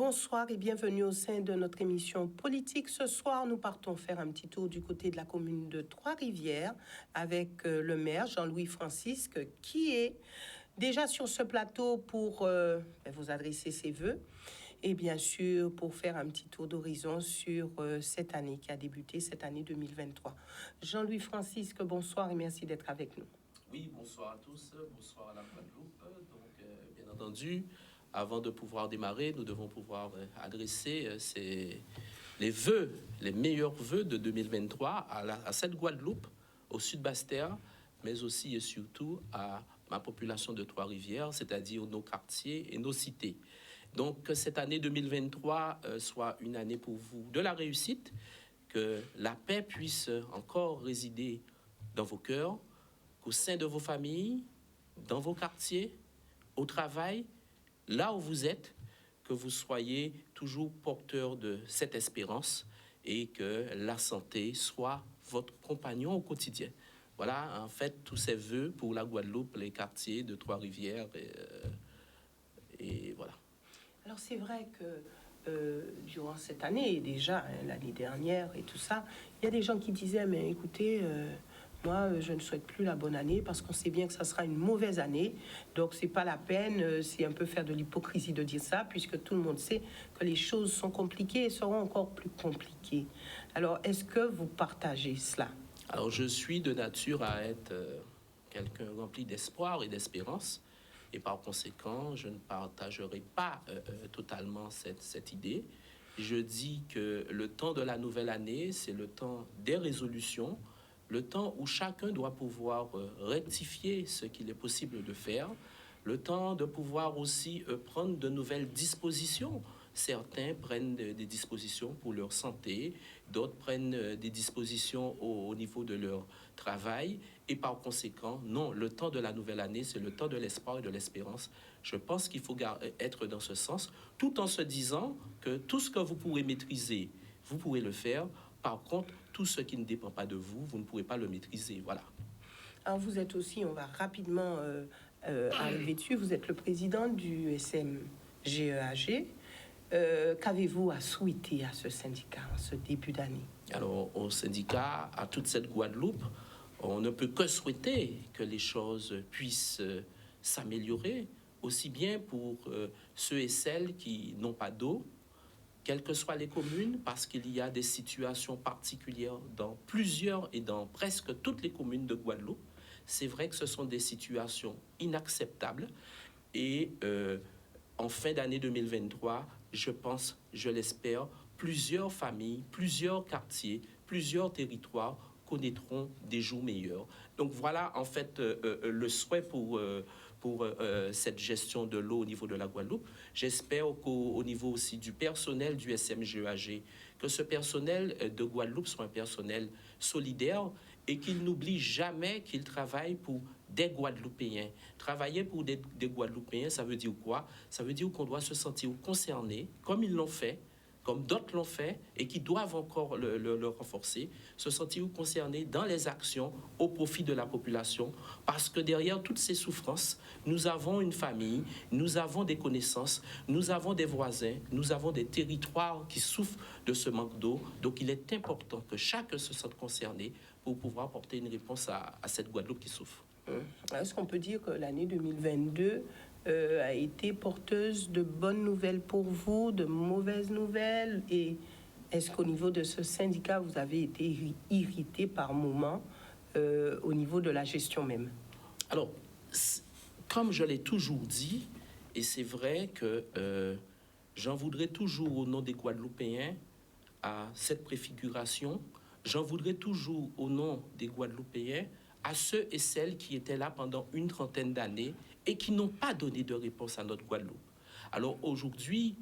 Bonsoir et bienvenue au sein de notre émission politique. Ce soir, nous partons faire un petit tour du côté de la commune de Trois-Rivières avec le maire Jean-Louis Francisque qui est déjà sur ce plateau pour vous adresser ses vœux et bien sûr pour faire un petit tour d'horizon sur cette année qui a débuté, cette année 2023. Jean-Louis Francisque, bonsoir et merci d'être avec nous. Oui, bonsoir à tous, bonsoir à la Guadeloupe. Donc, bien entendu, avant de pouvoir démarrer, nous devons pouvoir adresser les vœux, les meilleurs vœux de 2023 à cette Guadeloupe, au sud Basse-Terre, mais aussi et surtout à ma population de Trois-Rivières, c'est-à-dire nos quartiers et nos cités. Donc, que cette année 2023 soit une année pour vous de la réussite, que la paix puisse encore résider dans vos cœurs, au sein de vos familles, dans vos quartiers, au travail, là où vous êtes, que vous soyez toujours porteur de cette espérance et que la santé soit votre compagnon au quotidien. Voilà, en fait, tous ces vœux pour la Guadeloupe, les quartiers de Trois-Rivières et voilà. Alors c'est vrai que durant cette année, et déjà l'année dernière et tout ça, il y a des gens qui disaient, mais écoutez, moi je ne souhaite plus la bonne année parce qu'on sait bien que ça sera une mauvaise année, donc c'est pas la peine, c'est un peu faire de l'hypocrisie de dire ça, puisque tout le monde sait que les choses sont compliquées et seront encore plus compliquées. Alors est-ce que vous partagez cela? Alors je suis de nature à être quelqu'un rempli d'espoir et d'espérance. Et par conséquent, je ne partagerai pas totalement cette idée. Je dis que le temps de la nouvelle année, c'est le temps des résolutions, le temps où chacun doit pouvoir rectifier ce qu'il est possible de faire, le temps de pouvoir aussi prendre de nouvelles dispositions. Certains prennent des dispositions pour leur santé, d'autres prennent des dispositions au niveau de leur travail. Et par conséquent, non, le temps de la nouvelle année, c'est le temps de l'espoir et de l'espérance. Je pense qu'il faut être dans ce sens, tout en se disant que tout ce que vous pourrez maîtriser, vous pourrez le faire. Par contre, tout ce qui ne dépend pas de vous, vous ne pourrez pas le maîtriser. Voilà. Alors vous êtes aussi, on va rapidement arriver dessus, vous êtes le président du SMGEAG. Qu'avez-vous à souhaiter à ce syndicat en ce début d'année? Alors, au syndicat, à toute cette Guadeloupe, on ne peut que souhaiter que les choses puissent s'améliorer, aussi bien pour ceux et celles qui n'ont pas d'eau, quelles que soient les communes, parce qu'il y a des situations particulières dans plusieurs et dans presque toutes les communes de Guadeloupe. C'est vrai que ce sont des situations inacceptables et en fin d'année 2023, je pense, je l'espère, plusieurs familles, plusieurs quartiers, plusieurs territoires connaîtront des jours meilleurs. Donc voilà, en fait, le souhait pour cette gestion de l'eau au niveau de la Guadeloupe. J'espère qu'au niveau aussi du personnel du SMGEAG, que ce personnel de Guadeloupe soit un personnel solidaire et qu'il n'oublie jamais qu'il travaille pour des Guadeloupéens. Travailler pour des Guadeloupéens, ça veut dire quoi? Ça veut dire qu'on doit se sentir concerné, comme ils l'ont fait, comme d'autres l'ont fait, et qui doivent encore le renforcer, se sentir concernés dans les actions au profit de la population, parce que derrière toutes ces souffrances, nous avons une famille, nous avons des connaissances, nous avons des voisins, nous avons des territoires qui souffrent de ce manque d'eau. Donc il est important que chacun se sente concerné pour pouvoir porter une réponse à cette Guadeloupe qui souffre. Est-ce qu'on peut dire que l'année 2022 a été porteuse de bonnes nouvelles pour vous, de mauvaises nouvelles? Et est-ce qu'au niveau de ce syndicat, vous avez été irrité par moments au niveau de la gestion même? Alors, comme je l'ai toujours dit, et c'est vrai que j'en voudrais toujours au nom des Guadeloupéens à cette préfiguration, j'en voudrais toujours au nom des Guadeloupéens à ceux et celles qui étaient là pendant une trentaine d'années et qui n'ont pas donné de réponse à notre Guadeloupe. Alors aujourd'hui,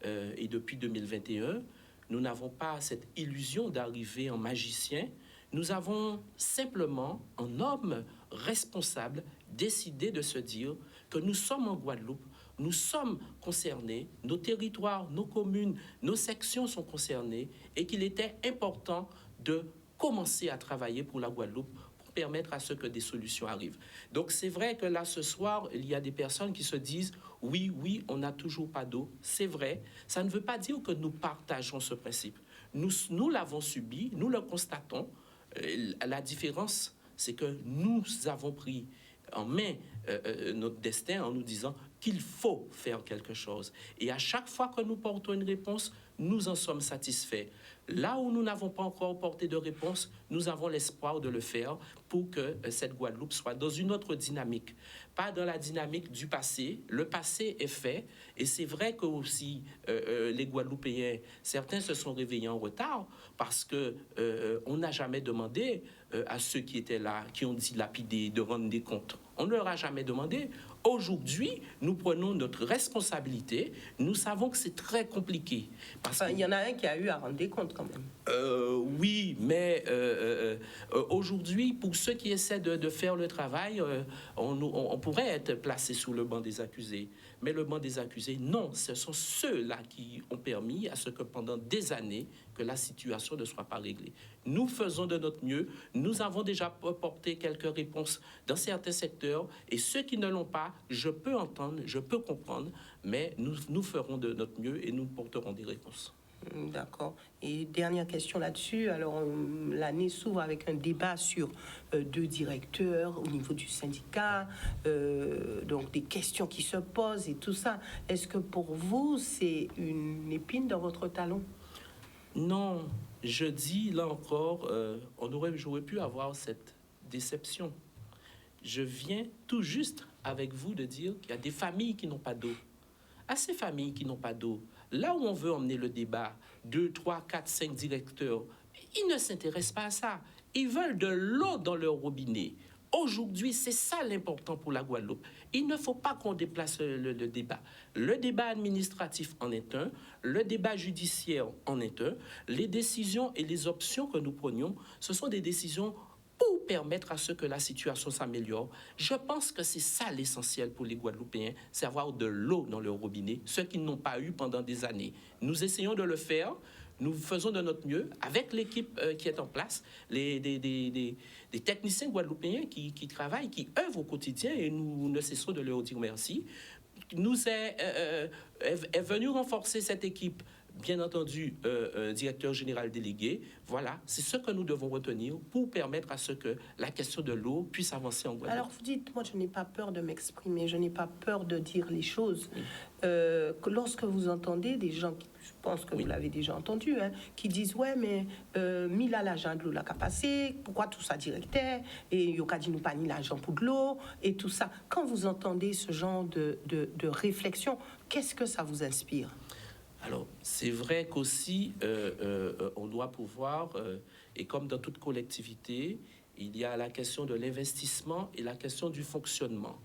et depuis 2021, nous n'avons pas cette illusion d'arriver en magicien. Nous avons simplement, en homme responsable, décidé de se dire que nous sommes en Guadeloupe, nous sommes concernés, nos territoires, nos communes, nos sections sont concernées et qu'il était important de commencer à travailler pour la Guadeloupe, permettre à ce que des solutions arrivent. Donc c'est vrai que là, ce soir, il y a des personnes qui se disent « oui, on n'a toujours pas d'eau ». C'est vrai, ça ne veut pas dire que nous partageons ce principe. Nous l'avons subi, nous le constatons. La différence, c'est que nous avons pris en main notre destin en nous disant qu'il faut faire quelque chose. Et à chaque fois que nous portons une réponse, nous en sommes satisfaits. Là où nous n'avons pas encore porté de réponse, nous avons l'espoir de le faire pour que cette Guadeloupe soit dans une autre dynamique, pas dans la dynamique du passé. Le passé est fait, et c'est vrai que aussi les Guadeloupéens, certains se sont réveillés en retard parce que on n'a jamais demandé à ceux qui étaient là, qui ont dilapidé, de rendre des comptes. On ne leur a jamais demandé. Aujourd'hui, nous prenons notre responsabilité. Nous savons que c'est très compliqué. Il y en a un qui a eu à rendre des comptes quand même. Oui, mais aujourd'hui, pour ceux qui essaient de faire le travail, on pourrait être placé sous le banc des accusés. Mais le banc des accusés, non, ce sont ceux-là qui ont permis à ce que pendant des années, que la situation ne soit pas réglée. Nous faisons de notre mieux. Nous avons déjà apporté quelques réponses dans certains secteurs. Et ceux qui ne l'ont pas, je peux entendre, je peux comprendre, mais nous ferons de notre mieux et nous porterons des réponses. D'accord. Et dernière question là-dessus. Alors, l'année s'ouvre avec un débat sur 2 directeurs au niveau du syndicat, donc des questions qui se posent et tout ça. Est-ce que pour vous, c'est une épine dans votre talon? Non, je dis là encore, j'aurais pu avoir cette déception. Je viens tout juste avec vous de dire qu'il y a des familles qui n'ont pas d'eau. À ces familles qui n'ont pas d'eau, là où on veut emmener le débat, 2, 3, 4, 5 directeurs, ils ne s'intéressent pas à ça. Ils veulent de l'eau dans leur robinet. Aujourd'hui, c'est ça l'important pour la Guadeloupe. Il ne faut pas qu'on déplace le débat. Le débat administratif en est un, le débat judiciaire en est un. Les décisions et les options que nous prenions, ce sont des décisions pour permettre à ce que la situation s'améliore. Je pense que c'est ça l'essentiel pour les Guadeloupéens, c'est avoir de l'eau dans leur robinet, ceux qui n'ont pas eu pendant des années. Nous essayons de le faire, nous faisons de notre mieux avec l'équipe qui est en place, des techniciens guadeloupéens qui travaillent, qui œuvrent au quotidien, et nous ne cessons de leur dire merci. Nous est venu renforcer cette équipe, bien entendu, directeur général délégué. Voilà, c'est ce que nous devons retenir pour permettre à ce que la question de l'eau puisse avancer en Guadeloupe. Alors, vous dites, moi, je n'ai pas peur de m'exprimer, je n'ai pas peur de dire les choses. Oui. Que lorsque vous entendez des gens, je pense que vous l'avez déjà entendu, hein, qui disent, ouais, mais mis là l'argent de l'eau là qu'a passé, pourquoi tout ça directeur, et il y a dit nous pas ni l'argent pour de l'eau, et tout ça. Quand vous entendez ce genre de réflexion, qu'est-ce que ça vous inspire? Alors, c'est vrai qu'aussi, on doit pouvoir, et comme dans toute collectivité, il y a la question de l'investissement et la question du fonctionnement.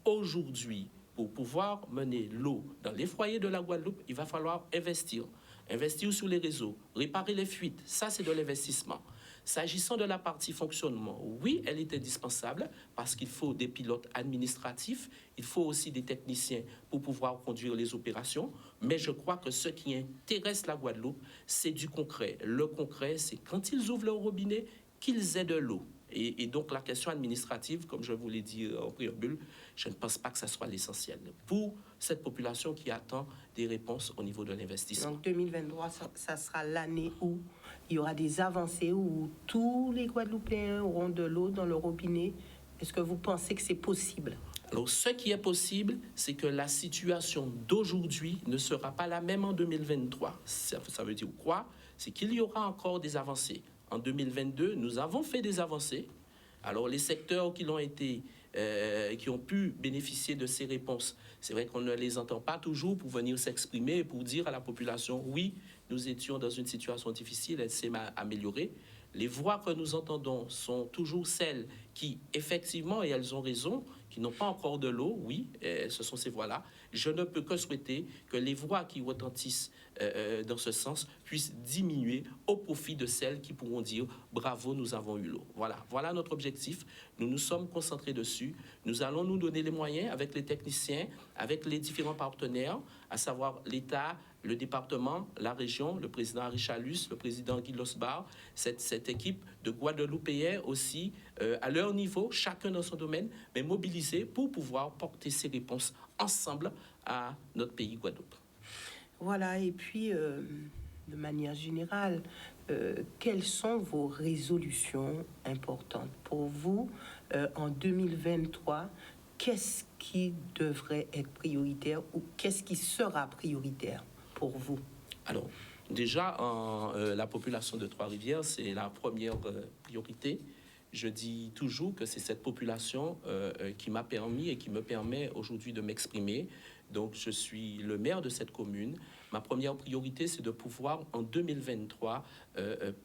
Aujourd'hui, pour pouvoir mener l'eau dans les foyers de la Guadeloupe, il va falloir investir. Investir sur les réseaux, réparer les fuites, ça c'est de l'investissement. S'agissant de la partie fonctionnement, oui, elle est indispensable parce qu'il faut des pilotes administratifs, il faut aussi des techniciens pour pouvoir conduire les opérations, mais je crois que ce qui intéresse la Guadeloupe, c'est du concret. Le concret, c'est quand ils ouvrent leur robinet, qu'ils aient de l'eau. Et donc la question administrative, comme je vous l'ai dit en préambule, je ne pense pas que ça soit l'essentiel pour cette population qui attend des réponses au niveau de l'investissement. Donc 2023, ça sera l'année où il y aura des avancées, où tous les Guadeloupéens auront de l'eau dans le robinet. Est-ce que vous pensez que c'est possible? Alors, ce qui est possible, c'est que la situation d'aujourd'hui ne sera pas la même en 2023. Ça veut dire quoi? C'est qu'il y aura encore des avancées. En 2022, nous avons fait des avancées. Alors, les secteurs qui ont pu bénéficier de ces réponses, c'est vrai qu'on ne les entend pas toujours pour venir s'exprimer et pour dire à la population, oui, nous étions dans une situation difficile, elle s'est améliorée. Les voix que nous entendons sont toujours celles qui, effectivement, et elles ont raison, qui n'ont pas encore de l'eau, oui, ce sont ces voix-là. Je ne peux que souhaiter que les voix qui retentissent dans ce sens puissent diminuer au profit de celles qui pourront dire « bravo, nous avons eu l'eau ». Voilà notre objectif. Nous nous sommes concentrés dessus. Nous allons nous donner les moyens avec les techniciens, avec les différents partenaires, à savoir l'État, le département, la région, le président Harry Chalus, le président Guy Losbar, cette équipe de Guadeloupéens aussi, à leur niveau, chacun dans son domaine, mais mobilisés pour pouvoir porter ces réponses ensemble à notre pays Guadeloupe. Voilà, et puis, de manière générale, quelles sont vos résolutions importantes pour vous en 2023? Qu'est-ce qui devrait être prioritaire ou qu'est-ce qui sera prioritaire pour vous? Alors, déjà, la population de Trois-Rivières, c'est la première priorité. Je dis toujours que c'est cette population qui m'a permis et qui me permet aujourd'hui de m'exprimer. Donc, je suis le maire de cette commune. Ma première priorité, c'est de pouvoir, en 2023,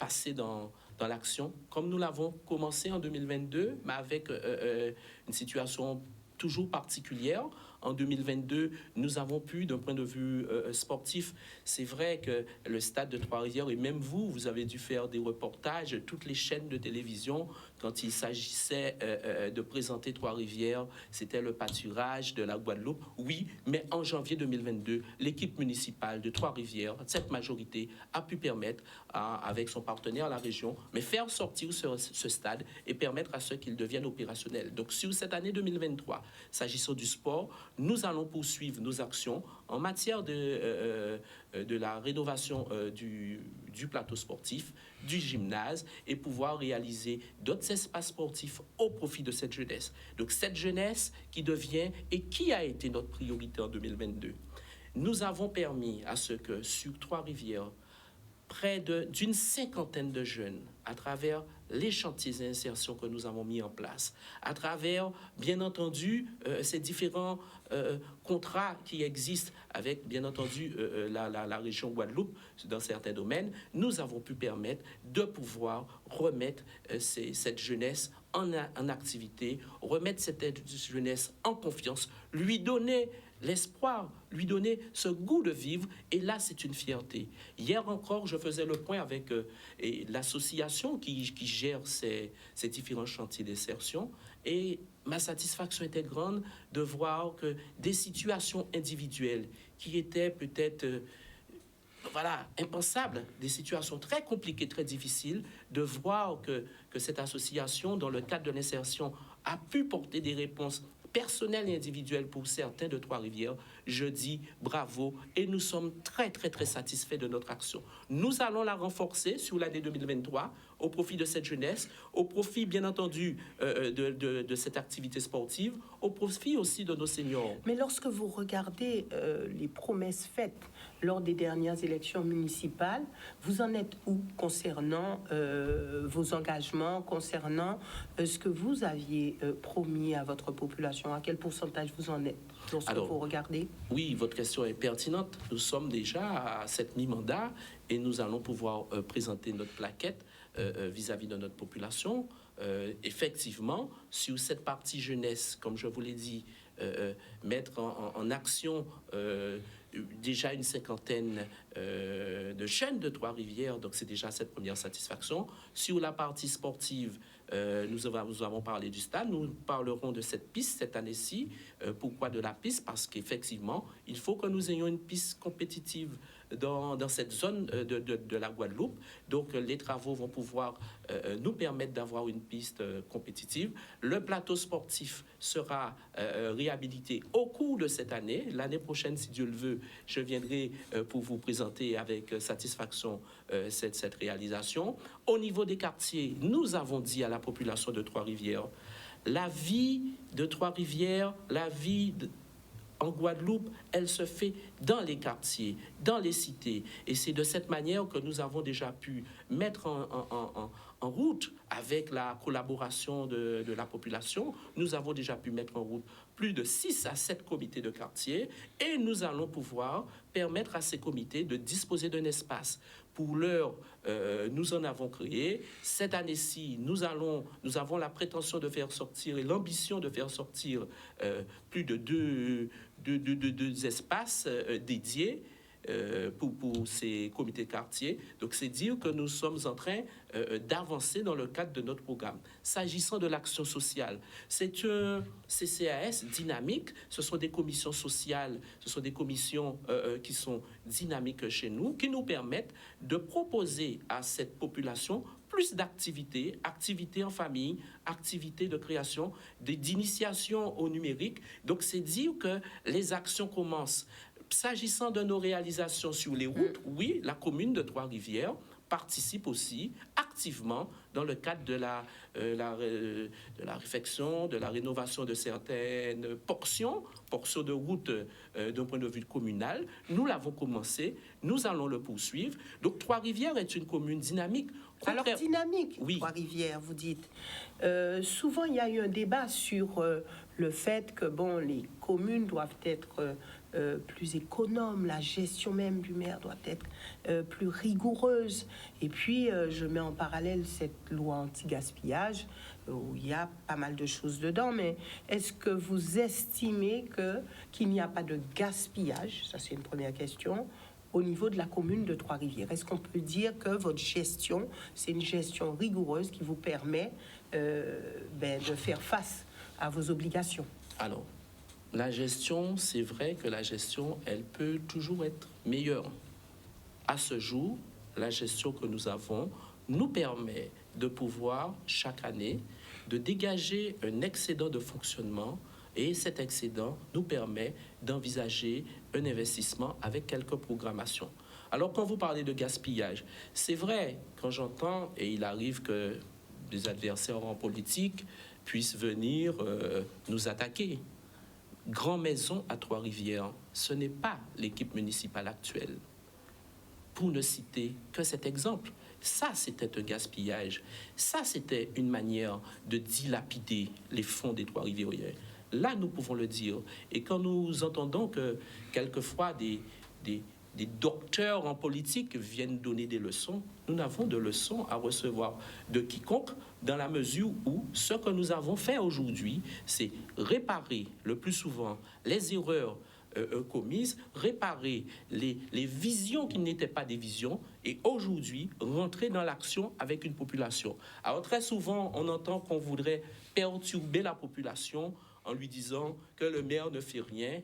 passer dans l'action, comme nous l'avons commencé en 2022, mais avec une situation toujours particulière. En 2022, nous avons pu, d'un point de vue sportif, c'est vrai que le stade de Trois-Rivières, et même vous avez dû faire des reportages, toutes les chaînes de télévision, quand il s'agissait de présenter Trois-Rivières, c'était le pâturage de la Guadeloupe. Oui, mais en janvier 2022, l'équipe municipale de Trois-Rivières, cette majorité, a pu permettre, avec son partenaire, la région, mais faire sortir ce stade et permettre à ceux qu'ils deviennent opérationnels. Donc, sur cette année 2023, s'agissant du sport, nous allons poursuivre nos actions en matière de la rénovation du plateau sportif, du gymnase et pouvoir réaliser d'autres espaces sportifs au profit de cette jeunesse. Donc cette jeunesse qui devient et qui a été notre priorité en 2022. Nous avons permis à ce que sur Trois-Rivières, près d'une cinquantaine de jeunes, à travers les chantiers d'insertion que nous avons mis en place, à travers, bien entendu, ces différents contrats qui existent avec, bien entendu, la région Guadeloupe, dans certains domaines, nous avons pu permettre de pouvoir remettre cette jeunesse en activité, remettre cette jeunesse en confiance, lui donner l'espoir, lui donner ce goût de vivre, et là, c'est une fierté. Hier encore, je faisais le point avec l'association qui gère ces différents chantiers d'insertion, et ma satisfaction était grande de voir que des situations individuelles qui étaient peut-être impensables, des situations très compliquées, très difficiles, de voir que cette association, dans le cadre de l'insertion, a pu porter des réponses personnelles et individuelles pour certains de Trois-Rivières. Je dis bravo et nous sommes très, très, très satisfaits de notre action. Nous allons la renforcer sur l'année 2023 au profit de cette jeunesse, au profit, bien entendu, de cette activité sportive, au profit aussi de nos seniors. Mais lorsque vous regardez les promesses faites lors des dernières élections municipales, vous en êtes où concernant vos engagements, concernant ce que vous aviez promis à votre population? À quel pourcentage vous en êtes lorsque vous regardez? Oui, votre question est pertinente. Nous sommes déjà à cette mi-mandat et nous allons pouvoir présenter notre plaquette vis-à-vis de notre population. Effectivement, sur cette partie jeunesse, comme je vous l'ai dit, mettre en action déjà une cinquantaine de jeunes de Trois-Rivières, donc c'est déjà cette première satisfaction. Sur la partie sportive, nous avons parlé du stade, nous parlerons de cette piste cette année-ci. Pourquoi de la piste? Parce qu'effectivement, il faut que nous ayons une piste compétitive dans cette zone de la Guadeloupe. Donc les travaux vont pouvoir nous permettre d'avoir une piste compétitive. Le plateau sportif sera réhabilité au cours de cette année. L'année prochaine, si Dieu le veut, je viendrai pour vous présenter avec satisfaction cette réalisation. Au niveau des quartiers, nous avons dit à la population de Trois-Rivières, la vie de Trois-Rivières, la vie en Guadeloupe, elle se fait dans les quartiers, dans les cités. Et c'est de cette manière que nous avons déjà pu mettre en route avec la collaboration de la population. Nous avons déjà pu mettre en route plus de 6 à 7 comités de quartier et nous allons pouvoir permettre à ces comités de disposer d'un espace. Pour l'heure, nous en avons créé. Cette année-ci, nous avons la prétention de faire sortir et l'ambition de faire sortir plus de deux espaces dédiés pour ces comités de quartier. Donc, c'est dire que nous sommes en train d'avancer dans le cadre de notre programme. S'agissant de l'action sociale, c'est un CCAS dynamique. Ce sont des commissions sociales, ce sont des commissions qui sont dynamiques chez nous, qui nous permettent de proposer à cette population plus d'activités, activités en famille, activités de création, d'initiation au numérique. Donc, c'est dire que les actions commencent. S'agissant de nos réalisations sur les routes, oui, la commune de Trois-Rivières participe aussi activement dans le cadre de la réfection, de la rénovation de certaines portions de route d'un point de vue communal. Nous l'avons commencé, nous allons le poursuivre. Donc Trois-Rivières est une commune dynamique. Alors dynamique, oui. Trois-Rivières, vous dites. Souvent, il y a eu un débat sur le fait que les communes doivent être plus économes, la gestion même du maire doit être plus rigoureuse. Et puis, je mets en parallèle cette loi anti-gaspillage, où il y a pas mal de choses dedans, mais est-ce que vous estimez qu'il n'y a pas de gaspillage? Ça, c'est une première question. Au niveau de la commune de Trois-Rivières, est-ce qu'on peut dire que votre gestion, c'est une gestion rigoureuse qui vous permet de faire face à vos obligations? Alors, la gestion, c'est vrai que la gestion, elle peut toujours être meilleure. À ce jour, la gestion que nous avons nous permet de pouvoir, chaque année, de dégager un excédent de fonctionnement et cet excédent nous permet d'envisager un investissement avec quelques programmations. Alors, quand vous parlez de gaspillage, c'est vrai, quand j'entends, et il arrive que des adversaires en politique puissent venir nous attaquer. Grand Maison à Trois-Rivières, ce n'est pas l'équipe municipale actuelle. Pour ne citer que cet exemple, ça c'était un gaspillage, ça c'était une manière de dilapider les fonds des Trois-Rivières. Là, nous pouvons le dire. Et quand nous entendons que quelquefois des docteurs en politique viennent donner des leçons, nous n'avons de leçons à recevoir de quiconque dans la mesure où ce que nous avons fait aujourd'hui, c'est réparer le plus souvent les erreurs commises, réparer les visions qui n'étaient pas des visions et aujourd'hui rentrer dans l'action avec une population. Alors très souvent, on entend qu'on voudrait perturber la population en lui disant que le maire ne fait rien,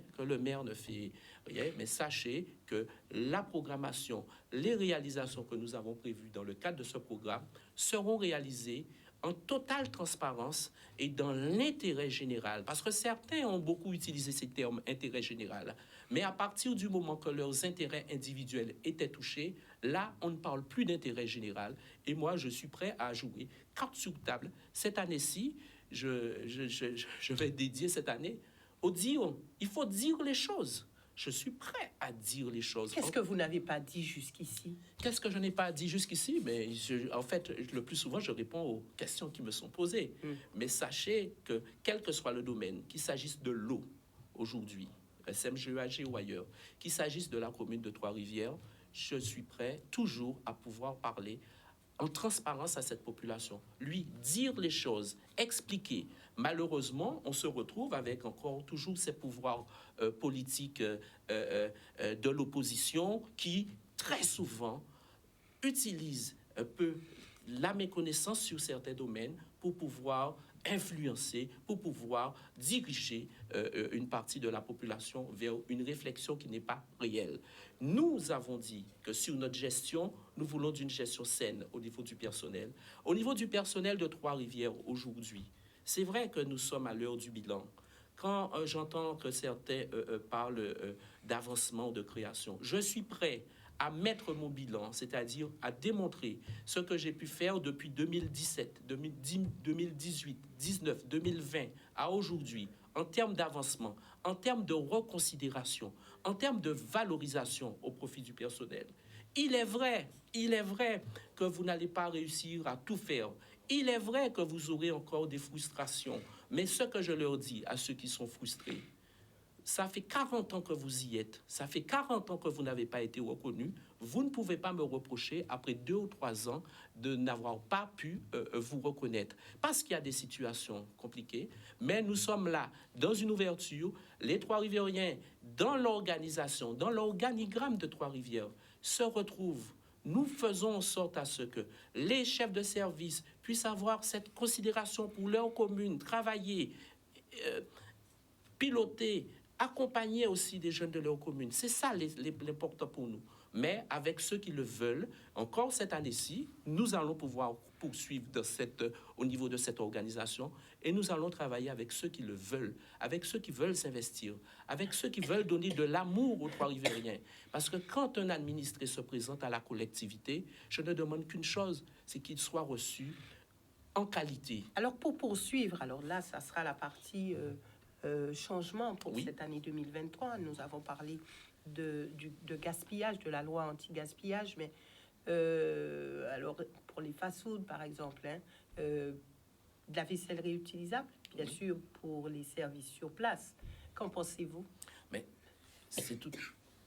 mais sachez que la programmation, les réalisations que nous avons prévues dans le cadre de ce programme seront réalisées en totale transparence et dans l'intérêt général. Parce que certains ont beaucoup utilisé ces termes intérêt général, mais à partir du moment que leurs intérêts individuels étaient touchés, là, on ne parle plus d'intérêt général. Et moi, je suis prêt à jouer carte sur table. Cette année-ci, je vais dédier cette année au dire. Il faut dire les choses. Je suis prêt à dire les choses. Qu'est-ce que vous n'avez pas dit jusqu'ici? Qu'est-ce que je n'ai pas dit jusqu'ici? Mais en fait, le plus souvent, je réponds aux questions qui me sont posées. Mais sachez que, quel que soit le domaine, qu'il s'agisse de l'eau aujourd'hui, SMGEAG ou ailleurs, qu'il s'agisse de la commune de Trois-Rivières, je suis prêt toujours à pouvoir parler en transparence à cette population, lui dire les choses, expliquer. Malheureusement, on se retrouve avec encore toujours ces pouvoirs politiques de l'opposition qui, très souvent, utilisent un peu la méconnaissance sur certains domaines pour pouvoir influencer, pour pouvoir diriger une partie de la population vers une réflexion qui n'est pas réelle. Nous avons dit que sur notre gestion, nous voulons d'une gestion saine au niveau du personnel. Au niveau du personnel de Trois-Rivières aujourd'hui, c'est vrai que nous sommes à l'heure du bilan. Quand j'entends que certains parlent d'avancement, de création, je suis prêt à mettre mon bilan, c'est-à-dire à démontrer ce que j'ai pu faire depuis 2017, 2018, 2019, 2020 à aujourd'hui, en termes d'avancement, en termes de reconsidération, en termes de valorisation au profit du personnel. Il est vrai que vous n'allez pas réussir à tout faire. Il est vrai que vous aurez encore des frustrations. Mais ce que je leur dis à ceux qui sont frustrés, ça fait 40 ans que vous y êtes. Ça fait 40 ans que vous n'avez pas été reconnu. Vous ne pouvez pas me reprocher, après 2 ou 3 ans, de n'avoir pas pu vous reconnaître. Parce qu'il y a des situations compliquées, mais nous sommes là, dans une ouverture. Les Trois-Riviériens, dans l'organisation, dans l'organigramme de Trois-Rivières, se retrouvent. Nous faisons en sorte à ce que les chefs de service puissent avoir cette considération pour leur commune, travailler, piloter, accompagner aussi des jeunes de leur commune. C'est ça l'important pour nous. Mais avec ceux qui le veulent, encore cette année-ci, nous allons pouvoir poursuivre au niveau de cette organisation et nous allons travailler avec ceux qui le veulent, avec ceux qui veulent s'investir, avec ceux qui veulent donner de l'amour aux Trois-Rivériens. Parce que quand un administré se présente à la collectivité, je ne demande qu'une chose, c'est qu'il soit reçu en qualité. Alors pour poursuivre, alors là, ça sera la partie changement pour cette année 2023. Nous avons parlé de gaspillage, de la loi anti-gaspillage, mais alors pour les fast-food, par exemple, de la vaisselle réutilisable, bien sûr, pour les services sur place. Qu'en pensez-vous? Mais c'est tout.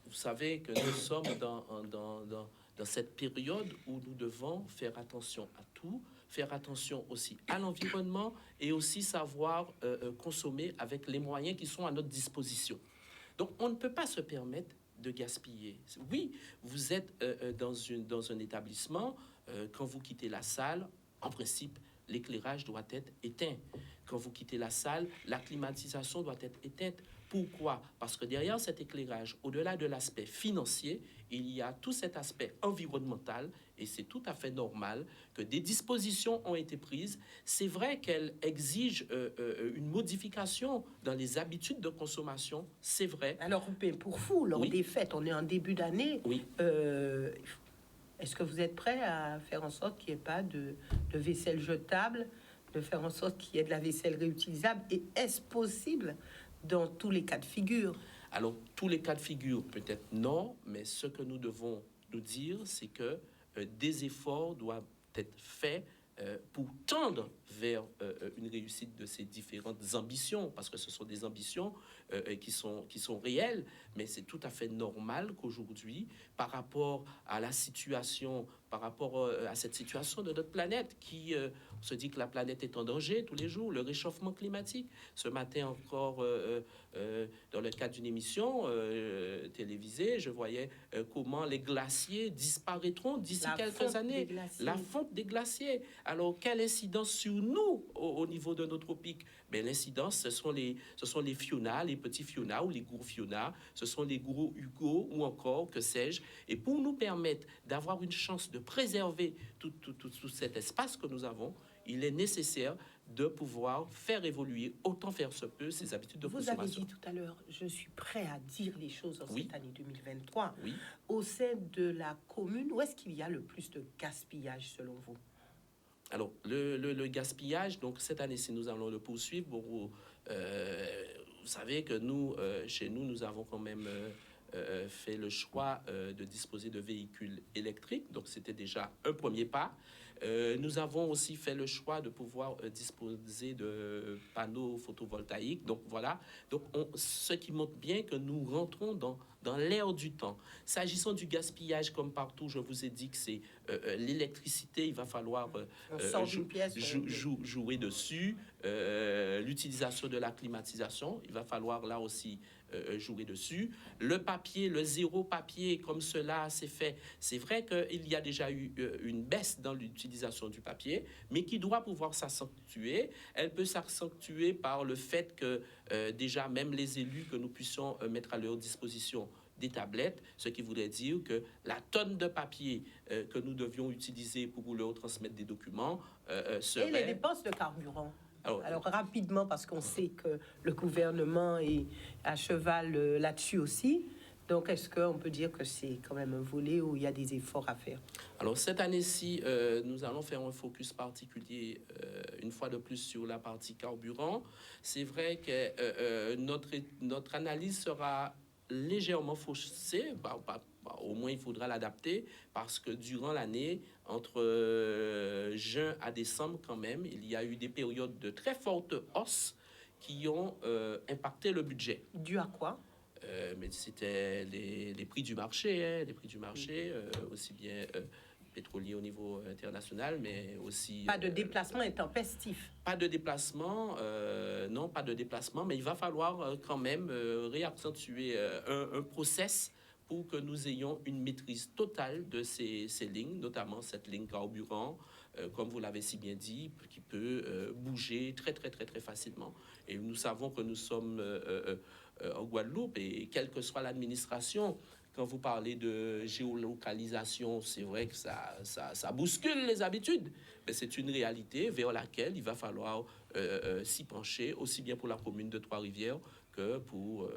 Vous savez que nous sommes dans cette période où nous devons faire attention à tout, faire attention aussi à l'environnement et aussi savoir consommer avec les moyens qui sont à notre disposition. Donc, on ne peut pas se permettre de gaspiller. Oui, vous êtes dans un établissement, quand vous quittez la salle, en principe, l'éclairage doit être éteint. Quand vous quittez la salle, la climatisation doit être éteinte. Pourquoi? Parce que derrière cet éclairage, au-delà de l'aspect financier, il y a tout cet aspect environnemental et c'est tout à fait normal que des dispositions ont été prises. C'est vrai qu'elles exigent une modification dans les habitudes de consommation, c'est vrai. Alors, pour vous, lors des fêtes, on est en début d'année, est-ce que vous êtes prêt à faire en sorte qu'il n'y ait pas de vaisselle jetable, de faire en sorte qu'il y ait de la vaisselle réutilisable? Et est-ce possible dans tous les cas de figure? Alors, tous les cas de figure, peut-être non, mais ce que nous devons nous dire, c'est que des efforts doivent être faits pour tendre vers une réussite de ces différentes ambitions, parce que ce sont des ambitions qui sont réelles, mais c'est tout à fait normal qu'aujourd'hui, par rapport à la situation, par rapport à cette situation de notre planète, on se dit que la planète est en danger tous les jours, le réchauffement climatique. Ce matin encore, dans le cadre d'une émission télévisée, je voyais comment les glaciers disparaîtront d'ici quelques années. La fonte des glaciers. Alors, quelle incidence sur nous au niveau de nos tropiques? Ben, l'incidence, ce sont les Fiona, les petits Fiona ou les gros Fiona, ce sont les gros Hugo ou encore, que sais-je. Et pour nous permettre d'avoir une chance de préserver tout cet espace que nous avons, il est nécessaire de pouvoir faire évoluer, autant faire se peut, ces habitudes de consommation. Vous avez dit tout à l'heure, je suis prêt à dire les choses en cette année 2023. Oui. Au sein de la commune, où est-ce qu'il y a le plus de gaspillage selon vous? Alors, le gaspillage, donc cette année-ci, nous allons le poursuivre. Vous savez que nous, chez nous, nous avons quand même fait le choix de disposer de véhicules électriques. Donc, c'était déjà un premier pas. Nous avons aussi fait le choix de pouvoir disposer de panneaux photovoltaïques. Donc, voilà. Donc, ce qui montre bien que nous rentrons dans l'ère du temps. S'agissant du gaspillage, comme partout, je vous ai dit que c'est l'électricité, il va falloir jouer dessus. L'utilisation de la climatisation, il va falloir là aussi jouer dessus. Le papier, le zéro papier, comme cela s'est fait, c'est vrai qu'il y a déjà eu une baisse dans l'utilisation du papier, mais qui doit pouvoir s'accentuer. Elle peut s'accentuer par le fait que déjà même les élus, que nous puissions mettre à leur disposition des tablettes, ce qui voudrait dire que la tonne de papier que nous devions utiliser pour leur transmettre des documents serait... Et les dépenses de carburant? Alors rapidement, parce qu'on sait que le gouvernement est à cheval là-dessus aussi. Donc, est-ce qu'on peut dire que c'est quand même un volet où il y a des efforts à faire? Alors, cette année-ci, nous allons faire un focus particulier, une fois de plus, sur la partie carburant. C'est vrai que notre analyse sera légèrement faussé, au moins il faudra l'adapter, parce que durant l'année, entre juin à décembre quand même, il y a eu des périodes de très forte hausse qui ont impacté le budget. Dû à quoi? Mais c'était les prix du marché, hein, les prix du marché, aussi bien pétrolier au niveau international, mais aussi... Pas de déplacement intempestif. Pas de déplacement, non, pas de déplacement, mais il va falloir quand même réaccentuer un process pour que nous ayons une maîtrise totale de ces lignes, notamment cette ligne carburant, comme vous l'avez si bien dit, qui peut bouger très, très, très, très facilement. Et nous savons que nous sommes en Guadeloupe, et quelle que soit l'administration, quand vous parlez de géolocalisation, c'est vrai que ça bouscule les habitudes, mais c'est une réalité vers laquelle il va falloir s'y pencher, aussi bien pour la commune de Trois-Rivières que pour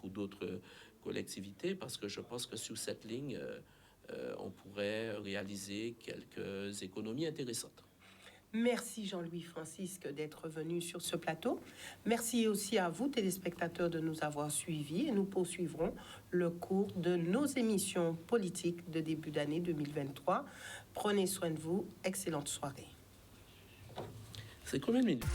d'autres collectivités, parce que je pense que sur cette ligne, on pourrait réaliser quelques économies intéressantes. Merci Jean-Louis Francisque d'être venu sur ce plateau. Merci aussi à vous, téléspectateurs, de nous avoir suivis, et nous poursuivrons le cours de nos émissions politiques de début d'année 2023. Prenez soin de vous. Excellente soirée. C'est combien de minutes?